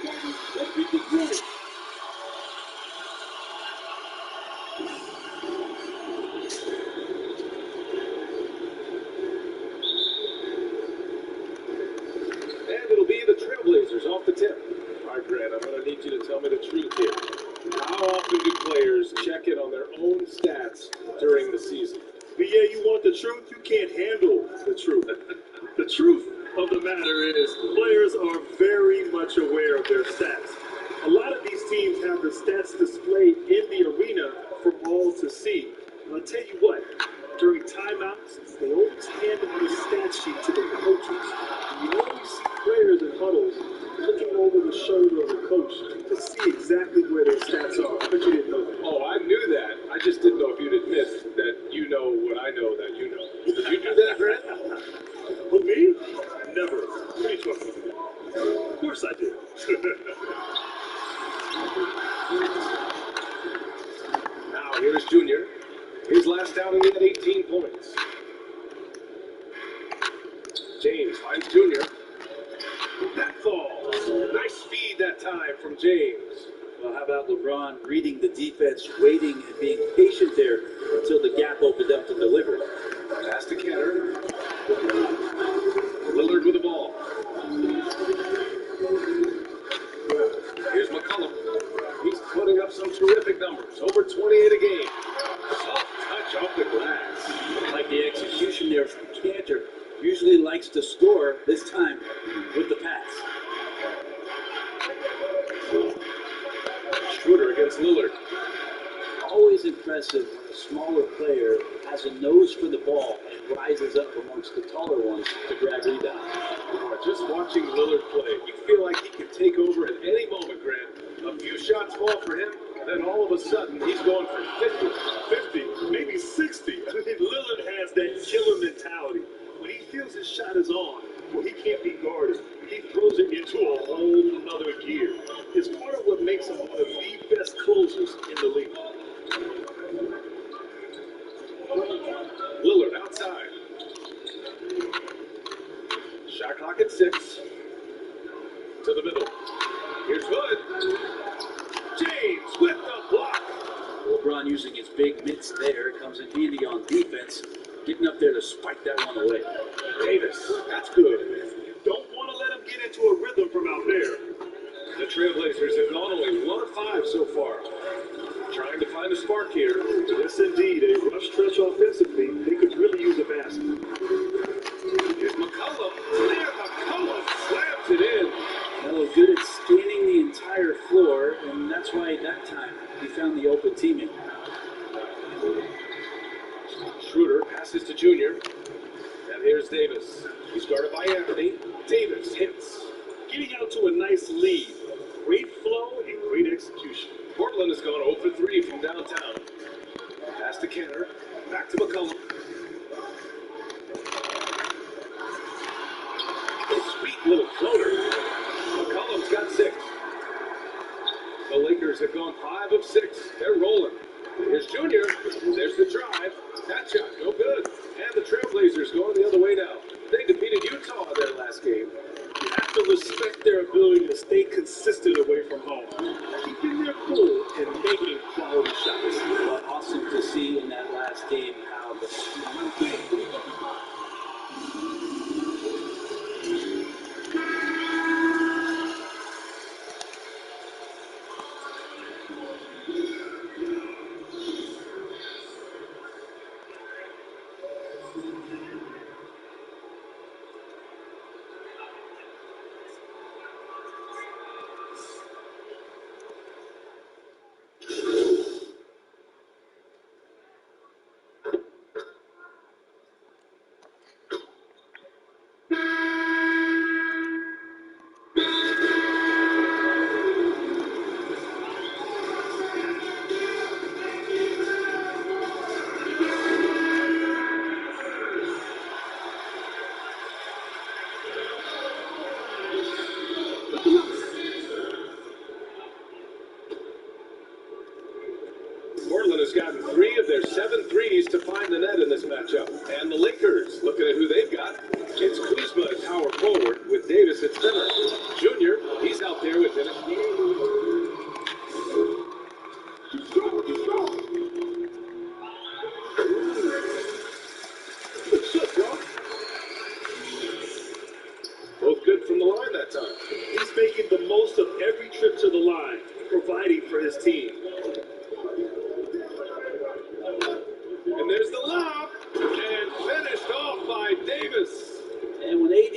Let's get this ready. And it'll be the Trailblazers off the tip. All right, Grant, I'm going to need you to tell me the truth here. How often do players check in on their own stats during the season? But yeah, you want the truth? You can't handle the truth. The truth of the matter is players are very much aware of their stats. A lot of these teams have the stats displayed in the arena for all to see. And I'll tell you what, during timeouts, they always hand the stat sheet to the coaches. And you always see players in huddles looking over the shoulder of the coach to see exactly where their stats are. I bet you didn't know that. Oh, I knew that. I just didn't know if you'd admit that you know what I know that you know. Did you do that, Grant? Who, me? Never. What are you talking about? Of course I did. Now, here's Junior. His last outing, he had 18 points. James finds Junior. That falls. Nice feed that time from James. Well, how about LeBron reading the defense, waiting and being patient there until the gap opened up to deliver? Pass to Kenner. Lillard with the ball. Here's McCollum. He's putting up some terrific numbers. Over 28 a game. Soft touch off the glass. Like the execution there from Cantor. Usually likes to score, this time with the pass. Schroeder against Lillard. Always impressive when a smaller player has a nose for the ball and rises up amongst the taller ones to grab rebounds. Just watching Lillard play, you feel like he can take over at any moment, Grant. A few shots fall for him, and then all of a sudden he's going for 50, maybe 60. I mean, Lillard has that killer mentality. When he feels his shot is on, well, he can't be guarded. He throws it into a whole nother gear. It's part of what makes him one of the best closers in the league. Lillard outside. Shot clock at 6. To the middle. Here's Hood. James with the block. LeBron using his big mitts there. Comes in handy on defense. Getting up there to spike that one away. Davis. That's good. You don't want to let him get into a rhythm from out there. The Trailblazers have gone only 1 of 5 so far. Trying to find a spark here. Yes, indeed. A rough stretch offensively. They could really use a basket. Here's McCollum. There, McCollum slams it in. Melo good at scanning the entire floor, and that's why that time he found the open teammate. Schroeder passes to Junior. And here's Davis. He's guarded by Anthony. Davis hits. Getting out to a nice lead. Great flow and great execution. Portland has gone 0 for 3 from downtown. Pass to Kenner. Back to McCollum. A sweet little floater. McCollum's got 6. The Lakers have gone 5 of 6. They're rolling. Here's Junior. There's the drive. That shot, no good. And the Trailblazers going the other way now. They defeated Utah in their last game. You have to respect their ability to stay consistent away from home. Keeping their cool and making quality shots. But awesome to see in that last game how the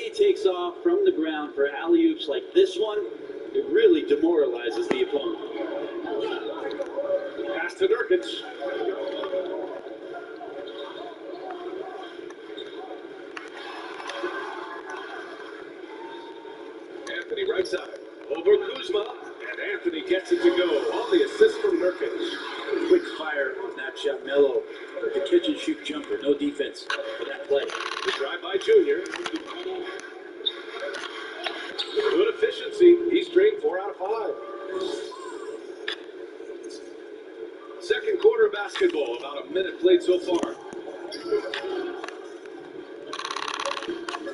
he takes off from the ground for alley-oops like this one, it really demoralizes the opponent. Pass to Nurkic. Anthony right side. Over Kuzma. And Anthony gets it to go on the assist from Nurkic. Quick fire on that shot, Melo. The catch and shoot jumper, no defense for that play. The drive by Junior. Good efficiency. He's drained 4 out of 5. Second quarter basketball. About a minute played so far.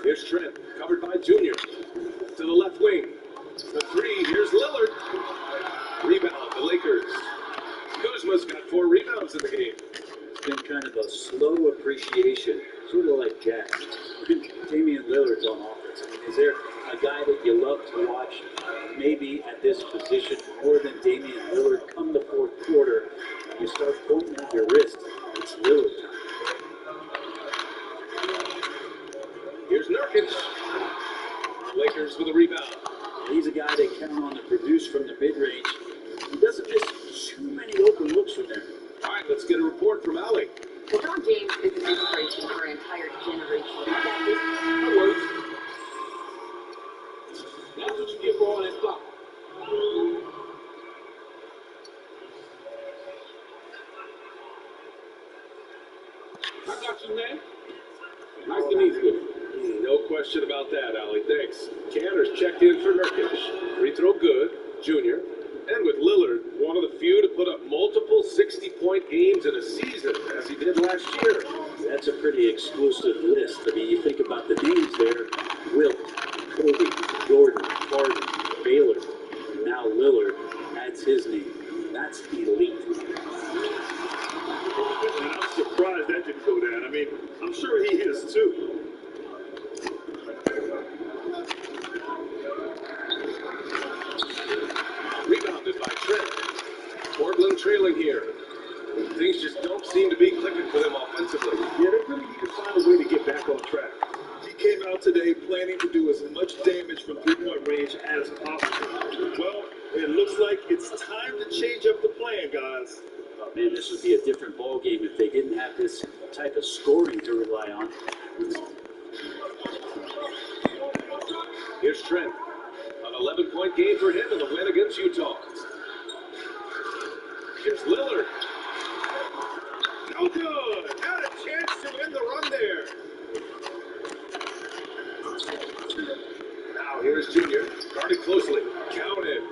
Here's Trent, covered by Junior. To the left wing. The 3. Here's Lillard. Rebound, the Lakers. Kuzma's got 4 rebounds in the game. It's been kind of a slow appreciation, sort of like Jack. Even Damian Lillard's on offense. I mean, is there a guy that you love to watch maybe at this position more than Damian Lillard? Come the fourth quarter, you start pointing at your wrist. It's Lillard time. Here's Nurkic. Lakers with a rebound. He's a guy they count on to produce from the mid-range. He doesn't miss too many open looks from there. All right, let's get a report from Allie. LeBron James is an inspiration for an entire generation. That works. That's what you get for all that stuff. I got you, man. Nice to meet you. No question about that, Allie. Thanks. Canner's checked in for Nurkic. Free throw good. Junior. And with Lillard, one of the few to put up multiple 60-point games in a season, as he did last year. That's a pretty exclusive list. I mean, you think about the names there. Wilt, Kobe, Jordan, Harden, Baylor, and now Lillard adds his name. That's elite. And I'm surprised that didn't go down. I mean, I'm sure he is too. Rebounded by Trent. Portland trailing here. Things just don't seem to be clicking for them offensively. Yeah, they really need to find a way to get back on track. He came out today planning to do as much damage from three-point range as possible. Well, it looks like it's time to change up the plan, guys. Oh, man, this would be a different ball game if they didn't have this type of scoring to rely on. Here's Trent. An 11-point game for him in the win against Utah. Here's Lillard. No good. Had a chance to win the run there. Now here's Junior. Guarded closely. Counted.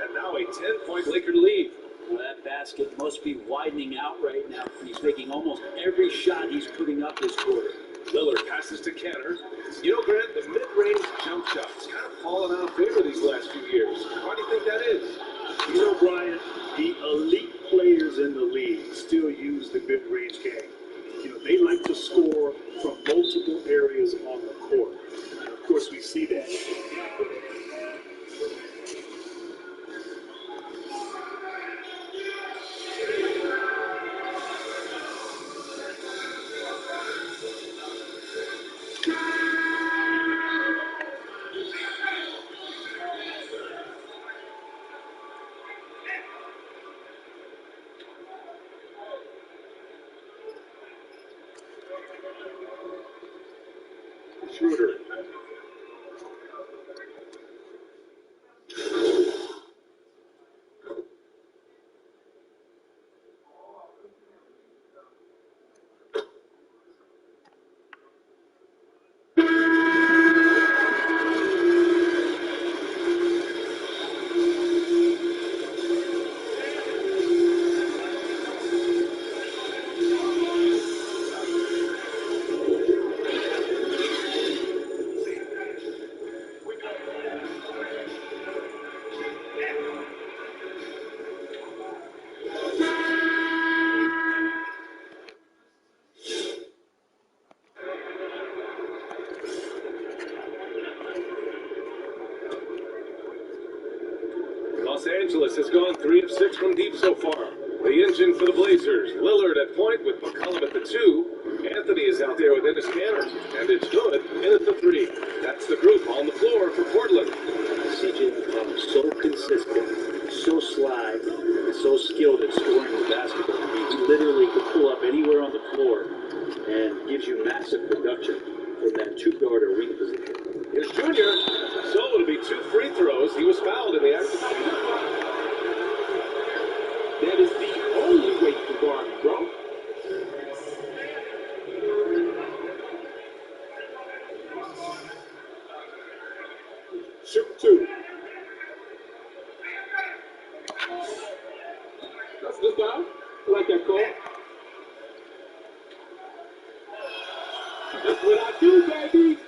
And now a 10-point Laker lead. Well, that basket must be widening out right now. He's making almost every shot he's putting up this quarter. Lillard passes to Canner. You know, Grant, the mid-range jump shot's kind of fallen out of favor these last few years. Why do you think that is? You know, Brian, the elite players in the league still use the mid-range game. You know, they like to score from multiple areas on the court. And of course, we see that. Schroeder. Los Angeles has gone 3 of 6 from deep so far. The engine for the Blazers. Lillard at point with McCollum at the 2. Anthony is out there with Ennis Canner. And it's Hood in at the 3. That's the group on the floor for Portland. CJ McCollum, so consistent, so sly, and so skilled at scoring the basketball. I mean, he literally could pull up anywhere on the floor and gives you massive production from that two-guard or wing position. Here's Junior. So it'll be 2 free throws. He was fouled in the act. That is the only way to guard, bro. Shoot 2. That's good foul. I like that call. That's what I do, baby.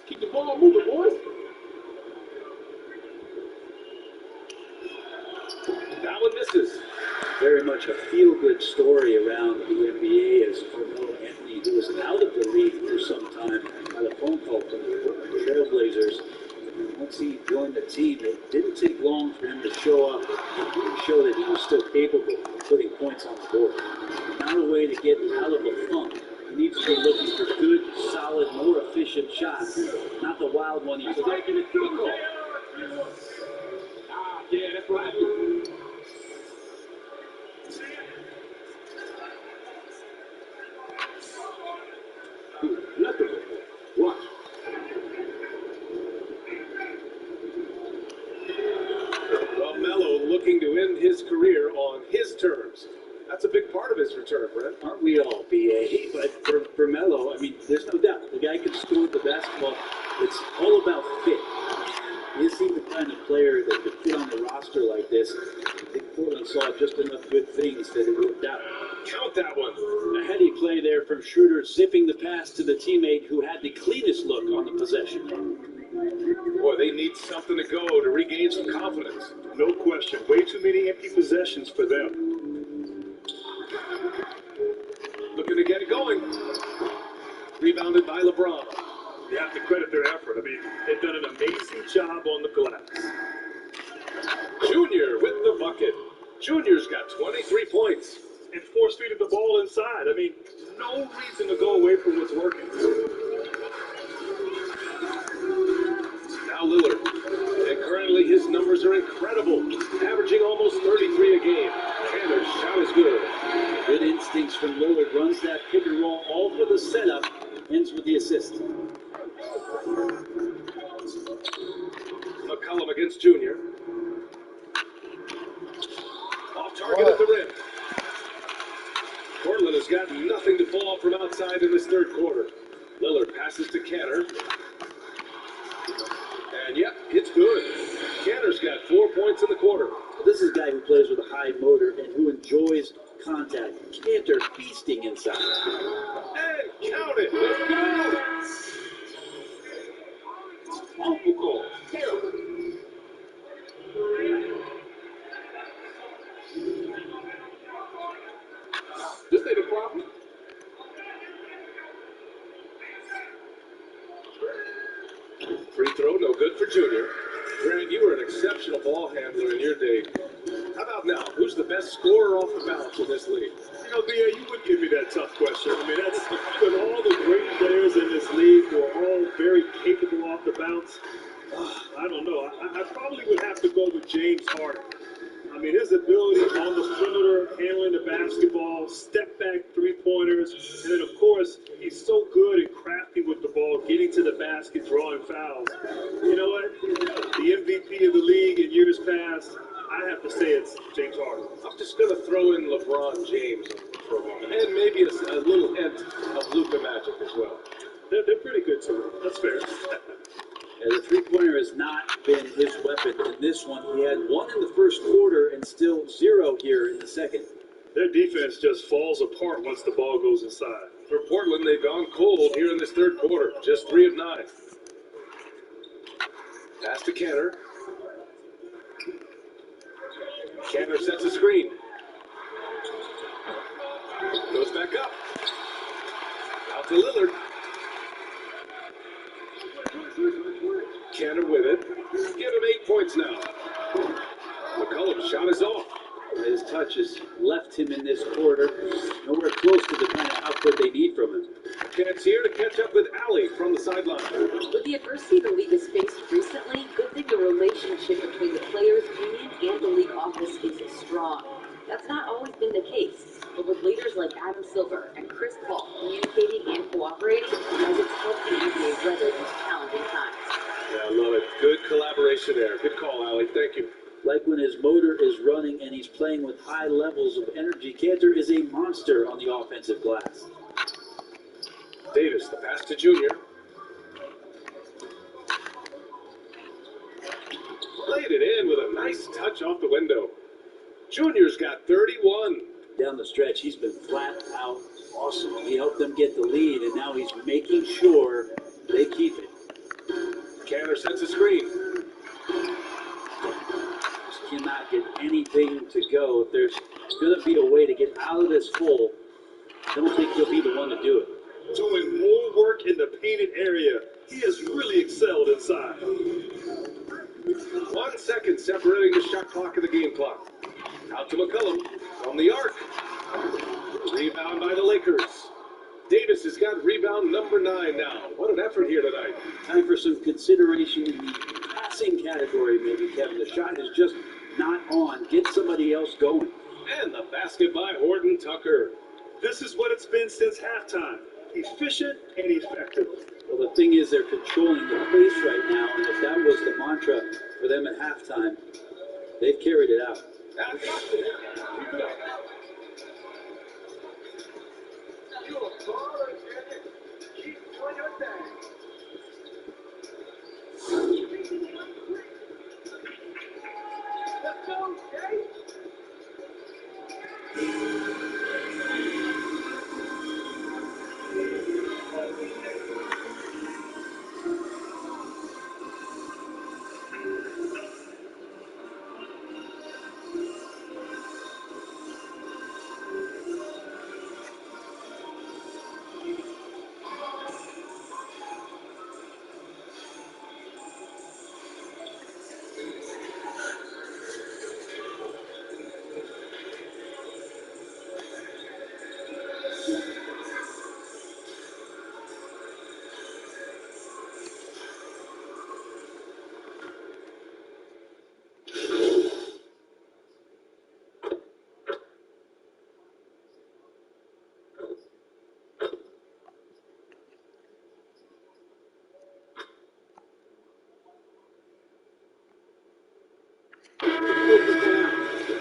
Keep the ball moving, boys. That one misses. Very much a feel-good story around the NBA as Carmelo Anthony, who was out of the league for some time, had a phone call from the Portland Trailblazers. Once he joined the team, it didn't take long for him to show up and show that he was still capable of putting points on the board. Not a way to get out of a funk. He needs to be looking for good, solid, more efficient shots, not the wild one he took. Taking it to the goal. Yeah, that's what I do. Nothing. Watch. Well, Melo looking to end his career on his terms. That's a big part of his return, Brent. Aren't we all, B.A.? But for Melo, I mean, there's no doubt. The guy can score the basketball. It's all about fit. And is he the kind of player that could fit on the roster like this? I think Portland saw just enough good things that it worked out. Count that one. A heady play there from Schroeder, zipping the pass to the teammate who had the cleanest look on the possession. Boy, they need something to go to regain some confidence. No question. Way too many empty possessions for them. Looking to get it going. Rebounded by LeBron. You have to credit their effort. I mean, they've done an amazing job on the glass. Junior with the bucket. Junior's got 23 points. And force-feeding the ball inside. I mean, no reason to go away from what's working. Now Lillard. And currently his numbers are incredible. Averaging almost 33 a game. Tanner's shot is good. Good instincts from Lillard. Runs that pick and roll all for the setup. Ends with the assist. McCollum against Junior. Off target at the rim. Portland has got nothing to fall from outside in this third quarter. Lillard passes to Canner. And yep, it's good. Canner's got 4 points in the quarter. This is a guy who plays with a high motor and who enjoys contact. Cantor feasting inside. And count it. Let's go. Awful call. Terrible. This ain't a problem. Free throw, no good for Junior. Grant, you were an exceptional ball handler in your day. How about now? Who's the best scorer off the bounce in this league? You know, B.A., you would give me that tough question. I mean, that's with all the great players in this league who are all very capable off the bounce. I don't know. I probably would have to go with James Harden. I mean, his ability on the perimeter, handling the basketball, step back three-pointers, and then, of course, he's so good and crafty with the ball, getting to the basket, drawing fouls. You know what? The MVP of the league in years past, I have to say it's James Harden. I'm just going to throw in LeBron James for a moment. And maybe a little hint of Luka Magic as well. They're pretty good, too. That's fair. The three-pointer has not been his weapon in this one. He had one in the first quarter and still zero here in the second. Their defense just falls apart once the ball goes inside. For Portland, they've gone cold here in this third quarter. Just 3 of 9. Pass to Canner. Canner sets a screen. Goes back up. Out to Lillard. Canner with it. Give him 8 points now. McCollum's shot is off. has left him in this quarter. Nowhere close to the kind of output they need from him. Chance here to catch up with Allie from the sideline. With the adversity the league has faced recently, good thing the relationship between the players' union and the league office is strong. That's not always been the case, but with leaders like Adam Silver and Chris Paul communicating and cooperating, as it's helped the NBA weather these challenging times. Yeah, I love it. Good collaboration there. Good call, Allie. Thank you. Like when his motor is running and he's playing with high levels of energy, Cantor is a monster on the offensive glass. Davis, the pass to Junior. Played it in with a nice touch off the window. Junior's got 31. Down the stretch, he's been flat out awesome. He helped them get the lead, and now he's making sure they keep it. Cantor sets a screen. Just cannot get anything to go. If there's going to be a way to get out of this hole, I don't think he'll be the one to do it. Doing more work in the painted area. He has really excelled inside. 1 second separating the shot clock and the game clock. Out to McCollum from the arc. Rebound by the Lakers. Davis has got rebound number 9 now. What an effort here tonight. Time for some consideration in the passing category, maybe, Kevin. The shot is just not on. Get somebody else going. And the basket by Horton Tucker. This is what it's been since halftime. Efficient and effective. Well, the thing is, they're controlling the pace right now, and if that was the mantra for them at halftime, they've carried it out.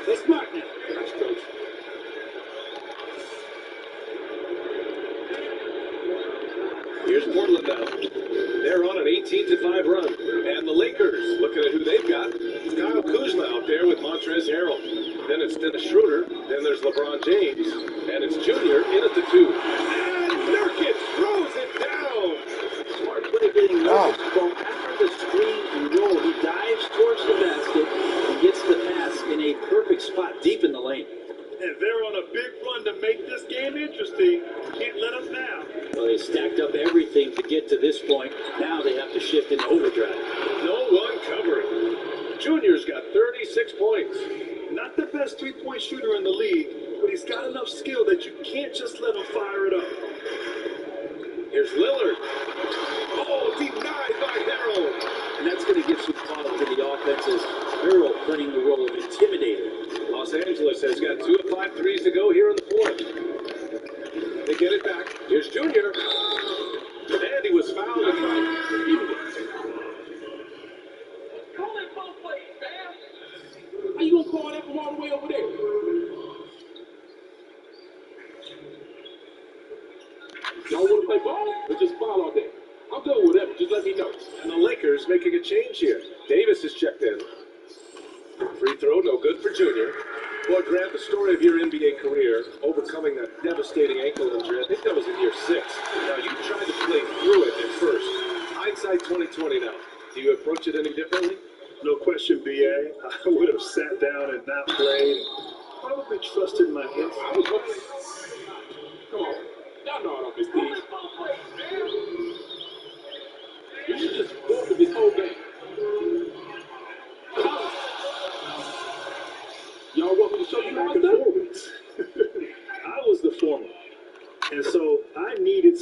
Let's mark now. Nice coach. Here's Portland now. They're on an 18-5 run. And the Lakers, looking at who they've got. It's Kyle Kuzma out there with Montrezl Harrell. Then it's Dennis Schroeder. Then there's LeBron James. And it's Junior in at the 2. And Nurkic throws it down. Smart play getting Nurkic the ball after the screen and roll. He dives towards the basket and gets the pass in a perfect spot deep in the lane. And they're on a big run to make this game interesting. Can't let them down. Well, they stacked up everything to get to this point. Now they have to shift into overdrive. No one covering. Junior's got 36 points. Not the best three-point shooter in the league, but he's got enough skill that you can't just let him fire it up. Here's Lillard. Oh, denied by Harrell. And that's going to give some pause to the offenses. Harrell playing the role of intimidator. Los Angeles has got 2 of 5 threes to go here in the 4th. They get it back. Here's Junior. And he was fouled. Call it both ways, man. How you gonna call that from all the way over there? Y'all wanna play ball or just foul all day? I'm good with whatever. Just let me know. And the Lakers making a change here. Davis is checked in. Free throw, no good for Junior. Boy, Grant, the story of your NBA career, overcoming that devastating ankle injury, I think that was in year 6. Now, you tried to play through it at first. Hindsight 2020 now. Do you approach it any differently? No question, BA. I would have sat down and not played. Probably trusted my instinct. I was hoping. Come on. Y'all know I don't miss these. You should just forfeit this whole game. Y'all want me to show you how it's done?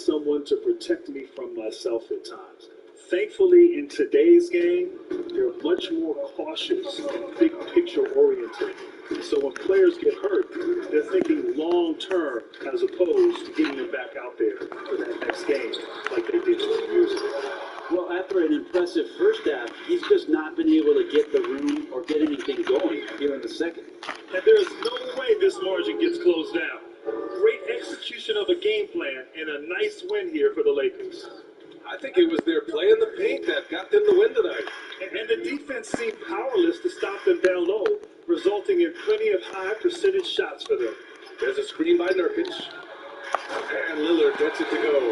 someone to protect me from myself at times. Thankfully, in today's game, they're much more cautious and big picture oriented. So when players get hurt, they're thinking long term as opposed to getting them back out there for that next game like they did 2 years ago. Well, after an impressive first half, he's just not been able to get the room or get anything going here in the second. And there's no way this margin gets closed down. Great execution of a game plan and a nice win here for the Lakers. I think it was their play in the paint that got them the win tonight. And the defense seemed powerless to stop them down low, resulting in plenty of high percentage shots for them. There's a screen by Nurkic. And Lillard gets it to go.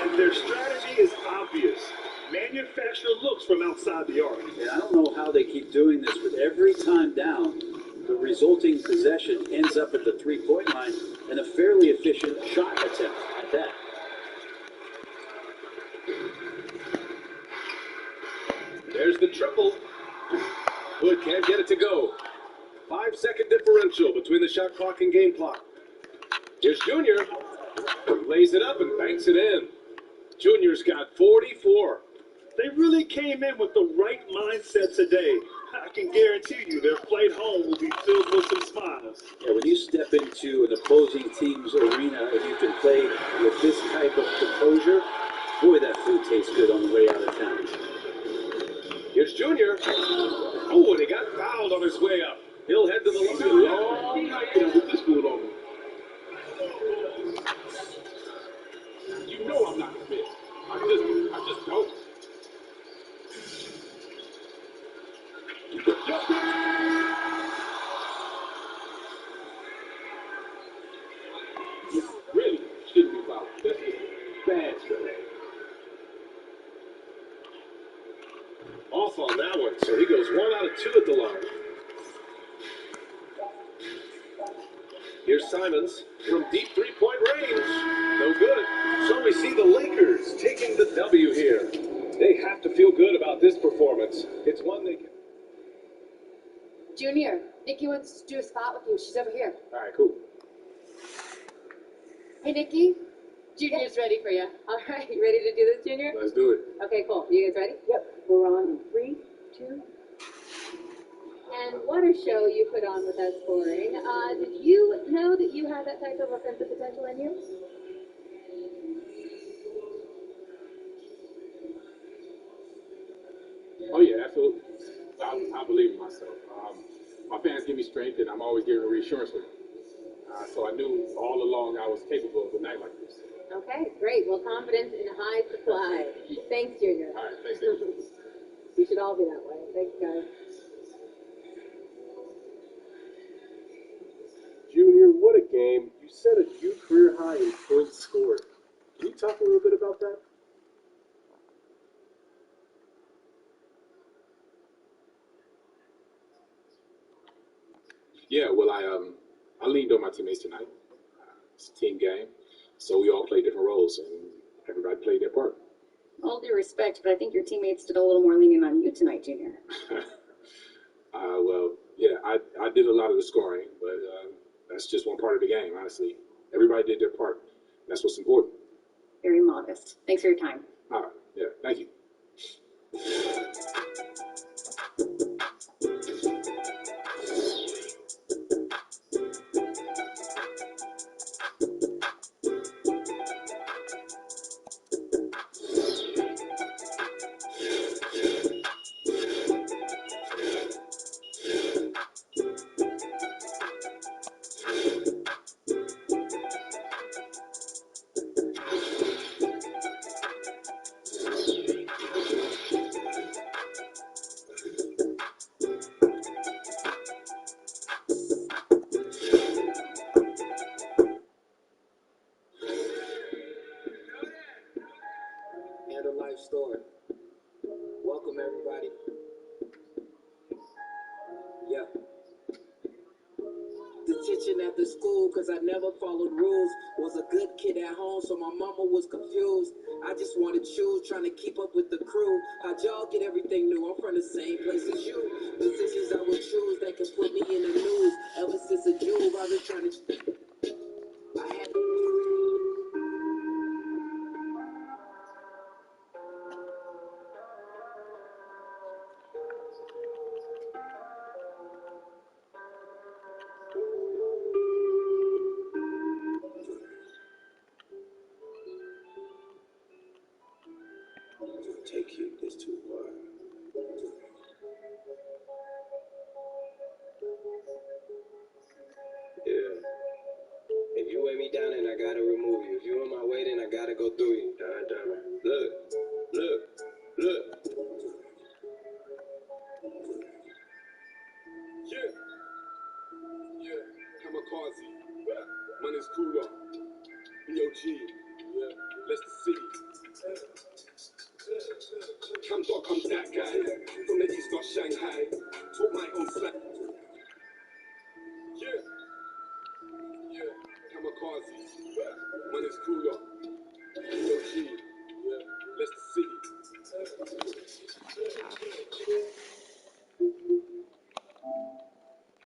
And their strategy is obvious. Manufacture looks from outside the arc. And I don't know how they keep doing this, but every time down, the resulting possession ends up at the three-point line and a fairly efficient shot attempt at that. There's the triple. Wood can't get it to go. 5-second differential between the shot clock and game clock. Here's Junior. Lays it up and banks it in. Junior's got 44. They really came in with the right mindset today. I can guarantee you their flight home will be filled with some smiles. Yeah, when you step into an opposing team's arena and you can play with this type of composure, boy, that food tastes good on the way out of town. Here's Junior. Oh, and he got fouled on his way up. He'll head to the line. Long night with this fool on him. You know I'm not a miss. I just don't. Really shouldn't be fouled. This is bad stuff. Off on that one, so he goes 1 out of 2 at the line. Here's Simons from deep three-point range. No good. So we see the Lakers taking the W here. They have to feel good about this performance. It's one they can. Junior, Nikki wants to do a spot with you. She's over here. All right, cool. Hey, Nikki. Junior's ready for you. All right, you ready to do this, Junior? Let's do it. Okay, cool. You guys ready? Yep. We're on in 3, 2. And what a show you put on with that scoring. Did you know that you had that type of offensive potential in you? Oh yeah, absolutely. I believe in myself. My fans give me strength, and I'm always giving reassurance with it. So I knew all along I was capable of a night like this. Okay, great. Well, confidence in high supply. Thanks, Junior. All right, thanks, Dave. We should all be that way. Thanks, guys. Junior, what a game. You set a new career high in points scored. Can you talk a little bit about that? Yeah, well, I leaned on my teammates tonight. It's a team game, so we all played different roles, and everybody played their part. All due respect, but I think your teammates did a little more leaning on you tonight, Junior. Well, yeah, I did a lot of the scoring, but that's just one part of the game, honestly. Everybody did their part. That's what's important. Very modest. Thanks for your time. All right, yeah, thank you. And a life story. Welcome, everybody. Yeah. Detention at the school because I never followed rules. Was a good kid at home, so my mama was confused. I just wanted shoes, trying to keep up with the crew. How'd y'all get everything new? I'm from the same place as you. Decisions I would choose that can put me in the news. Ever since a Jew, I've been trying to... I had take you this too far. Yeah. If you weigh me down, then I gotta remove you. If you in my way, then I gotta go through you. Look, look, look. Yeah, yeah, kamikaze. Money's cool up. Yo, G, yeah, let's see. Come dog, come that guy. From the east, not Shanghai. Talk my own slang. Yeah, yeah, kamikaze. Money's cool up. Yo, G, yeah, let's see.